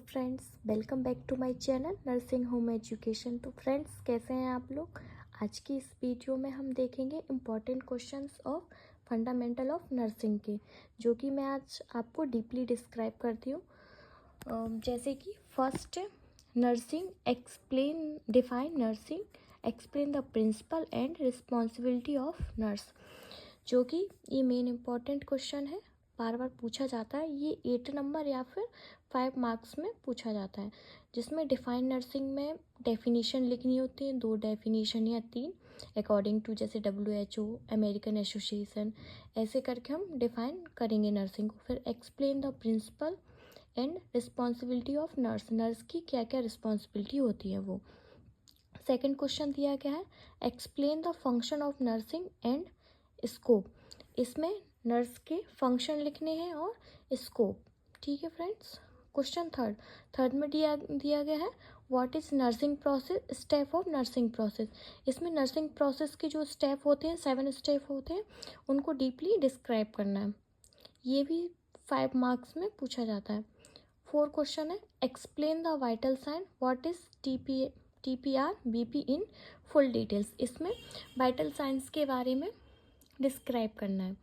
Friends, welcome back to my channel nursing home education. तो friends, कैसे हैं आप लोग। आज की इस वीडियो में हम देखेंगे important questions of fundamental of nursing के, जो कि मैं आज आपको डीपली डिस्क्राइब करती हूँ। जैसे कि first, nursing explain, define nursing, explain the principle and responsibility of nurse, जो कि ये मेन इम्पॉर्टेंट क्वेश्चन है, बार बार पूछा जाता है। ये 8 नंबर या फिर 5 मार्क्स में पूछा जाता है, जिसमें डिफाइन नर्सिंग में डेफिनेशन लिखनी होती है, 2 डेफिनेशन या 3 अकॉर्डिंग टू, जैसे WHO, अमेरिकन एसोसिएशन, ऐसे करके हम डिफाइन करेंगे नर्सिंग को। फिर explain the principle and responsibility of nurse, nurse की क्या क्या रिस्पॉन्सिबिलिटी होती है वो। सेकेंड क्वेश्चन दिया गया है explain the function of nursing and scope, इसमें नर्स के फंक्शन लिखने हैं और स्कोप। ठीक है फ्रेंड्स। क्वेश्चन थर्ड में दिया गया है what is nursing process, step of nursing process, इसमें नर्सिंग प्रोसेस के जो स्टेप होते हैं, 7 स्टेप होते हैं, उनको डीपली डिस्क्राइब करना है। ये भी 5 मार्क्स में पूछा जाता है। 4 क्वेश्चन है explain the vital sign, what is TPR BP in full details, इसमें वाइटल साइंस के बारे में डिस्क्राइब करना है।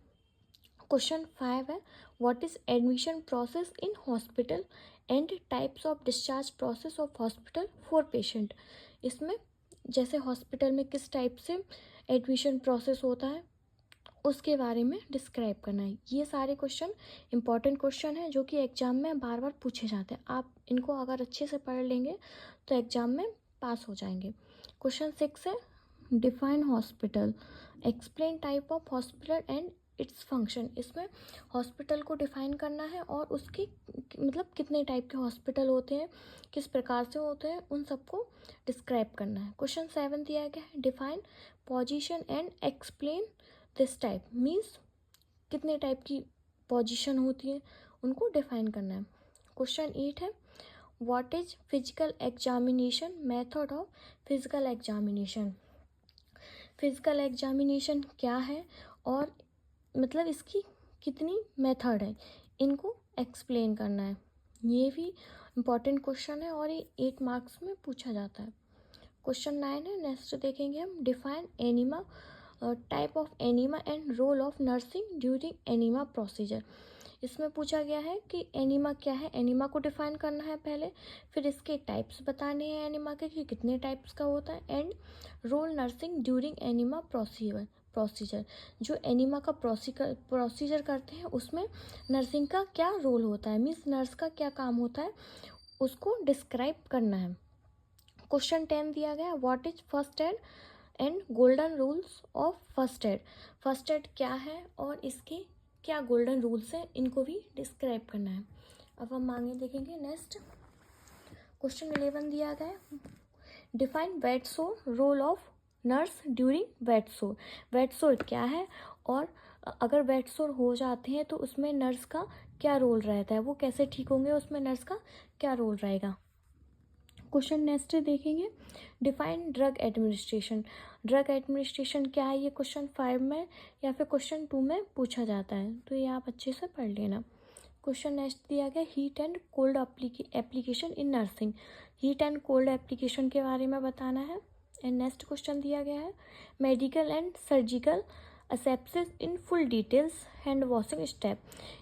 क्वेश्चन 5 है what is admission process in hospital and types of discharge process of hospital for patient, इसमें जैसे हॉस्पिटल में किस टाइप से एडमिशन प्रोसेस होता है उसके बारे में डिस्क्राइब करना है। ये सारे क्वेश्चन इंपॉर्टेंट क्वेश्चन हैं, जो कि एग्जाम में बार बार पूछे जाते हैं। आप इनको अगर अच्छे से पढ़ लेंगे तो एग्जाम में पास हो जाएंगे। क्वेश्चन 6 है define hospital, explain type of hospital and its function, इसमें हॉस्पिटल को डिफाइन करना है और उसके मतलब कितने टाइप के हॉस्पिटल होते हैं, किस प्रकार से होते हैं, उन सबको डिस्क्राइब करना है। क्वेश्चन 7 दिया गया है define position and explain this type, means कितने टाइप की पोजीशन होती है, उनको डिफाइन करना है। क्वेश्चन 8 है what is physical examination, method of physical examination, physical examination क्या है और मतलब इसकी कितनी मेथड है, इनको एक्सप्लेन करना है। ये भी इम्पॉर्टेंट क्वेश्चन है और ये 8 मार्क्स में पूछा जाता है। क्वेश्चन 9 है, नेक्स्ट देखेंगे हम define enema, type of enema and role of nursing during enema procedure, इसमें पूछा गया है कि एनीमा क्या है, एनीमा को डिफाइन करना है पहले, फिर इसके टाइप्स बताने हैं एनीमा के कि कितने टाइप्स का होता है, and role nursing during enema procedure, जो एनीमा का प्रोसीजर करते हैं उसमें नर्सिंग का क्या रोल होता है, मीन्स नर्स का क्या काम होता है, उसको डिस्क्राइब करना है। क्वेश्चन 10 दिया गया what is first aid and golden rules of first aid, first aid क्या है और इसके क्या गोल्डन रूल्स हैं, इनको भी डिस्क्राइब करना है। अब हम आगे देखेंगे। नेक्स्ट क्वेश्चन 11 दिया गया है define wet sore, role of nurse during wet sore, wet sore क्या है और अगर वेट सोर हो जाते हैं तो उसमें नर्स का क्या रोल रहता है, वो कैसे ठीक होंगे, उसमें नर्स का क्या रोल रहेगा। क्वेश्चन नेक्स्ट देखेंगे define drug administration, drug administration क्या है, ये क्वेश्चन 5 में या फिर क्वेश्चन 2 में पूछा जाता है, तो ये आप अच्छे से पढ़ लेना। क्वेश्चन नेक्स्ट दिया गया heat and cold application in nursing, heat and cold application के बारे में बताना है। एंड नेक्स्ट क्वेश्चन दिया गया है medical and surgical asepsis in full details, hand washing step,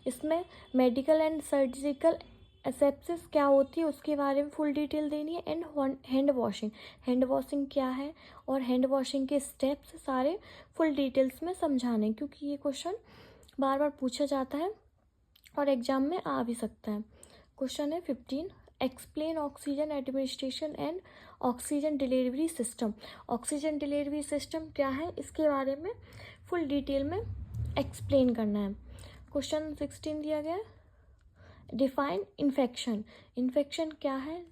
इसमें मेडिकल एंड सर्जिकल एसेप्सिस क्या होती है उसके बारे में फुल डिटेल देनी है। And hand washing, hand washing क्या है और हैंड वॉशिंग के स्टेप्स सारे फुल डिटेल्स में समझाने, क्योंकि ये क्वेश्चन बार बार पूछा जाता है और एग्जाम में आ भी सकता है। क्वेश्चन है 15 explain oxygen administration and oxygen delivery system, oxygen delivery system क्या है, इसके बारे में फुल डिटेल में एक्सप्लेन करना है। क्वेश्चन 16 दिया गया है डिफाइन इन्फेक्शन, इन्फेक्शन क्या है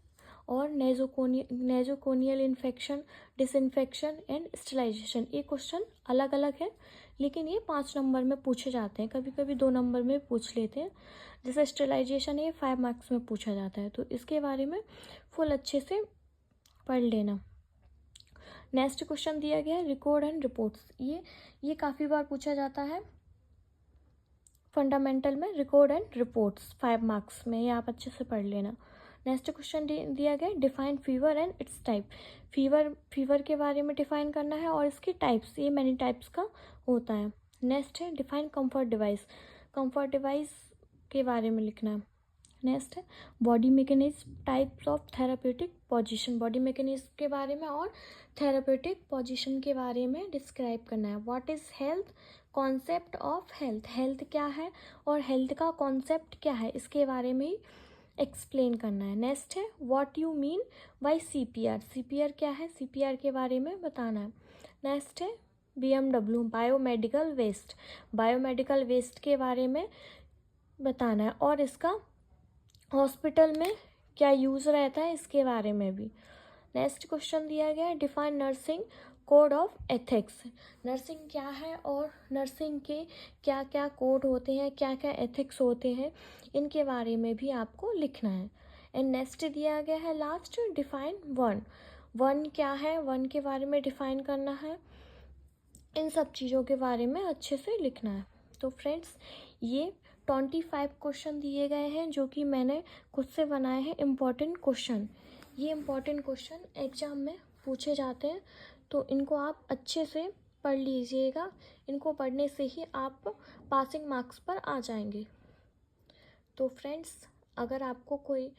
और नेजोकोनियल इन्फेक्शन, डिसइंफेक्शन एंड स्टेलाइजेशन, ये क्वेश्चन अलग अलग है, लेकिन ये 5 नंबर में पूछे जाते हैं, कभी कभी 2 नंबर में पूछ लेते हैं। जैसे स्टेलाइजेशन ये 5 मार्क्स में पूछा जाता है, तो इसके बारे में फुल अच्छे से पढ़ लेना। नेक्स्ट क्वेश्चन दिया गया है रिकॉर्ड एंड रिपोर्ट्स, ये काफ़ी बार पूछा जाता है फंडामेंटल में, रिकॉर्ड एंड रिपोर्ट्स 5 मार्क्स में, ये आप अच्छे से पढ़ लेना। नेक्स्ट क्वेश्चन दिया गया define fever and it's type. Fever के बारे में डिफाइन करना है और इसकी टाइप्स, ये मैनी टाइप्स का होता है। नेक्स्ट है define comfort device. Comfort device के बारे में लिखना है। नेक्स्ट है body mechanism types of therapeutic position. Body mechanism के बारे में और थेराप्यूटिक पोजीशन के बारे में डिस्क्राइब करना है। What is health, concept of health, health क्या है और हेल्थ का कॉन्सेप्ट क्या है, इसके बारे में एक्सप्लेन करना है। नेक्स्ट है what you mean by CPR. CPR क्या है, सीपीआर के बारे में बताना है। नेक्स्ट है BMW biomedical waste. Biomedical waste के बारे में बताना है और इसका हॉस्पिटल में क्या यूज़ रहता है, इसके बारे में भी। नेक्स्ट क्वेश्चन दिया गया है define nursing code of ethics. Nursing क्या है और नर्सिंग के क्या क्या कोड होते हैं, क्या क्या एथिक्स होते हैं, इनके बारे में भी आपको लिखना है। एंड नेक्स्ट दिया गया है लास्ट डिफाइन वन। वन क्या है, वन के बारे में डिफाइन करना है। इन सब चीज़ों के बारे में अच्छे से लिखना है। तो फ्रेंड्स ये 25 क्वेश्चन दिए गए हैं जो कि मैंने खुद से बनाए हैं इम्पॉर्टेंट क्वेश्चन। ये इम्पॉर्टेंट क्वेश्चन एग्ज़ाम में पूछे जाते हैं, तो इनको आप अच्छे से पढ़ लीजिएगा। इनको पढ़ने से ही आप पासिंग मार्क्स पर आ जाएंगे। तो फ्रेंड्स अगर आपको कोई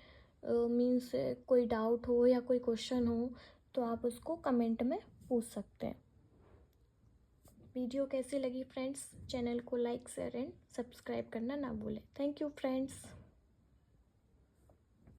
मीन्स कोई डाउट हो या कोई क्वेश्चन हो तो आप उसको कमेंट में पूछ सकते हैं। वीडियो कैसी लगी फ्रेंड्स, चैनल को लाइक शेयर एंड सब्सक्राइब करना ना भूलें। Thank you friends.